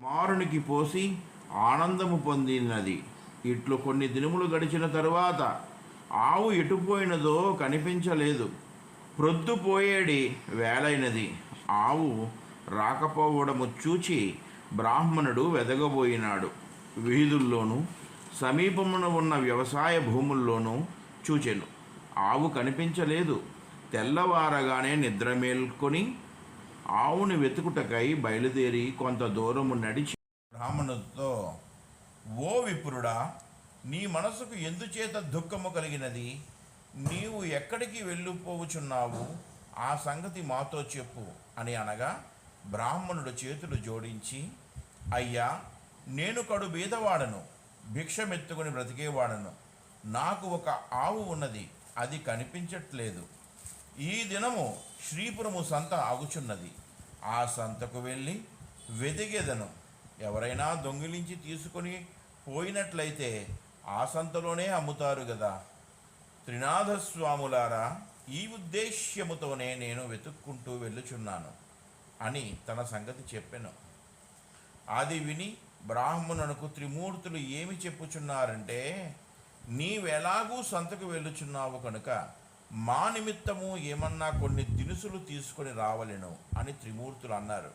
కుమారునికి పోసి ఆనందము పొందినది. ఇట్లు కొన్ని దినములు గడిచిన తరువాత ఆవు ఎటుపోయినదో కనిపించలేదు. ప్రొద్దుపోయేడి వేలైనది. ఆవు రాకపోవడము చూచి బ్రాహ్మణుడు వెదగబోయినాడు. వీధుల్లోనూ సమీపమున ఉన్న వ్యవసాయ భూముల్లోనూ చూచెను. ఆవు కనిపించలేదు. తెల్లవారగానే నిద్ర మేల్కొని ఆవుని వెతుకుటకై బయలుదేరి కొంత దూరము నడిచి బ్రాహ్మణుడితో, ఓ విప్రుడా, నీ మనసుకు ఎందుచేత దుఃఖము కలిగినది? నీవు ఎక్కడికి వెళ్ళిపోవుచున్నావు? ఆ సంగతి మాతో చెప్పు అని అనగా, బ్రాహ్మణుడు చేతులు జోడించి, అయ్యా, నేను కడు బీదవాడను, భిక్షమెత్తుకుని బ్రతికేవాడను. నాకు ఒక ఆవు ఉన్నది, అది కనిపించట్లేదు. ఈ దినము శ్రీపురము సంత ఆగుచున్నది. ఆ సంతకు వెళ్ళి వెదిగెదను. ఎవరైనా దొంగిలించి తీసుకొని పోయినట్లయితే ఆ సంతలోనే అమ్ముతారు కదా. త్రినాథస్వాములారా, ఈ ఉద్దేశ్యముతోనే నేను వెతుక్కుంటూ వెళ్ళుచున్నాను అని తన సంగతి చెప్పెను. అది విని బ్రాహ్మణునకు త్రిమూర్తులు ఏమి చెప్పుచున్నారంటే, నీవెలాగూ సంతకు వెళ్ళుచున్నావు కనుక మా నిమిత్తము ఏమన్నా కొన్ని దినుసులు తీసుకొని రావలెను అని త్రిమూర్తులు అన్నారు.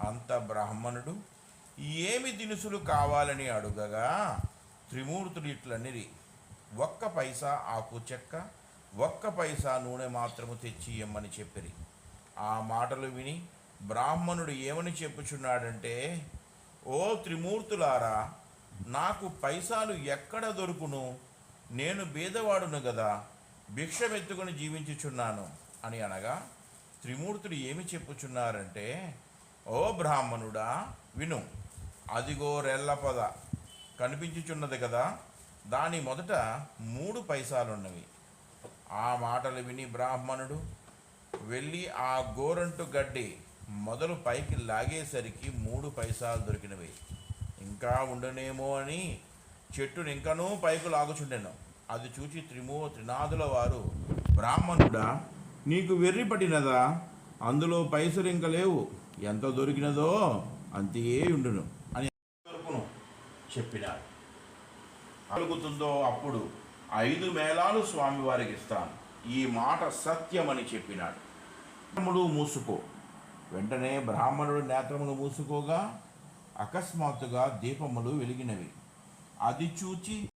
అంత బ్రాహ్మణుడు ఏమి దినుసులు కావాలని అడుగగా త్రిమూర్తులు ఇట్లనిరి, 1 పైసా ఆకు చెక్క, 1 పైసా నూనె మాత్రము తెచ్చి ఇమ్మని చెప్పిరి. ఆ మాటలు విని బ్రాహ్మణుడు ఏమని చెప్పుచున్నాడంటే, ఓ త్రిమూర్తులారా, నాకు పైసాలు ఎక్కడ దొరుకును? నేను బీదవాడును గదా, భిక్షమెత్తుకుని జీవించుచున్నాను అని అనగా, త్రిమూర్తులు ఏమి చెప్పుచున్నారంటే, ఓ బ్రాహ్మణుడా, విను. అదిగో రెల్ల పొద కనిపించుచున్నది కదా, దాని మొదట 3 పైసాలున్నవి. ఆ మాటలు విని బ్రాహ్మణుడు వెళ్ళి ఆ గోరంటు గడ్డి మొదలు పైకి లాగేసరికి 3 పైసాలు దొరికినవి. ఇంకా ఉండనేమో అని చెట్టును ఇంకనూ పైకి లాగుచుండెను. అది చూచి త్రినాథుల వారు, బ్రాహ్మణుడా, నీకు వెర్రి పట్టినదా? అందులో పైసలు ఇంక లేవు. ఎంత దొరికినదో అంతే ఉండును అని వరకును చెప్పినాడు. కలుగుతుందో అప్పుడు 5 మేళాలు స్వామివారికి ఇస్తాను. ఈ మాట సత్యమని చెప్పినాడు. నేత్రములు మూసుకో. వెంటనే బ్రాహ్మణుడు నేత్రములు మూసుకోగా అకస్మాత్తుగా దీపములు వెలిగినవి. అది చూచి